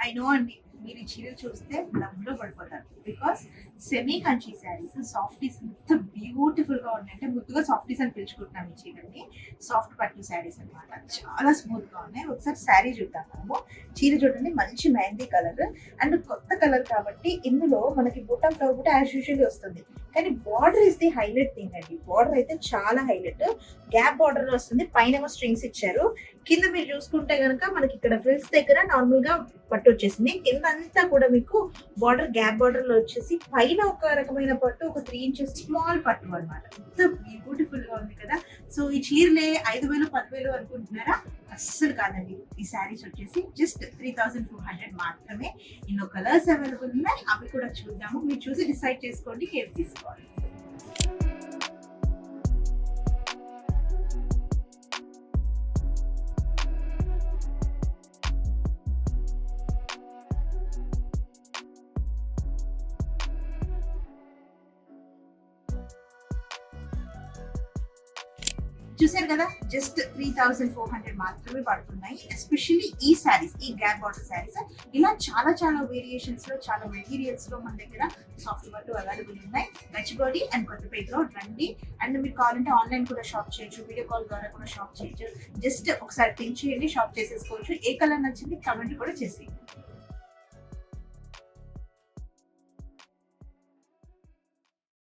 I know అండి, మీరు ఈ చీరలు చూస్తే లవ్ లో పడిపోతారు. బికాస్ సెమీ కంచి శారీస్ సాఫ్టీస్ ఎంత బ్యూటిఫుల్ గా ఉన్నాయి అంటే ముద్దుగా సాఫ్టీస్ అని పిలుచుకుంటున్నాం ఈ చీరల్ని. సాఫ్ట్ పట్టు శారీస్ అన్నమాట, చాలా స్మూత్ గా ఉన్నాయి. ఒకసారి శారీ చూద్దాం మనము. చీర చూడండి, మంచి మెహందీ కలర్ అండ్ కొత్త కలర్ కాబట్టి ఇందులో మనకి బుటం ఫ్లవర్ కూడా యాజ్ యూజువల్లీ వస్తుంది. కానీ border is the highlight thing అండి. బార్డర్ అయితే చాలా హైలైట్, గ్యాప్ బార్డర్ వస్తుంది. పైన స్ట్రింగ్స్ ఇచ్చారు. కింద మీరు చూసుకుంటే కనుక మనకి ఇక్కడ ఫ్రిల్స్ దగ్గర నార్మల్ గా పట్టు వచ్చేసింది. కింద అంతా కూడా మీకు బార్డర్ గ్యాప్ బార్డర్ లో వచ్చేసి పైన ఒక రకమైన పట్టు, ఒక 3 inches స్మాల్ పట్టు అనమాట. ఎంత బ్యూటిఫుల్ గా ఉంది కదా. సో ఈ చీరలే 5,000 10,000 అనుకుంటున్నారా? అస్సలు కాదండి. ఈ శారీస్ వచ్చేసి జస్ట్ 3,400 మాత్రమే. ఇన్నో కలర్స్ అవైలబుల్ ఉన్నాయి, అవి కూడా చూద్దాము. మీరు చూసి డిసైడ్ చేసుకోండి, కేర్ తీసుకోవాలి. చూసారు కదా, జస్ట్ 3,400 మాత్రమే పడుతున్నాయి. ఎస్పెషల్లీ ఈ శారీస్, ఈ గ్యాప్ బార్డర్ శారీస్, ఇలా చాలా చాలా వేరియేషన్స్ లో, చాలా మెటీరియల్స్ లో మన దగ్గర సాఫ్ట్ పట్టు అవైలబుల్ ఉన్నాయి. గచ్చిబౌలి అండ్ కొత్తపేటలో రండి. అండ్ మీరు కావాలంటే ఆన్లైన్ కూడా షాప్ చేయొచ్చు, వీడియో కాల్ ద్వారా కూడా షాప్ చేయొచ్చు. జస్ట్ ఒకసారి థింక్ చేయండి, షాప్ చేసేసుకోవచ్చు. ఏ కలర్ నచ్చింది కమెంట్ కూడా చేసేయండి.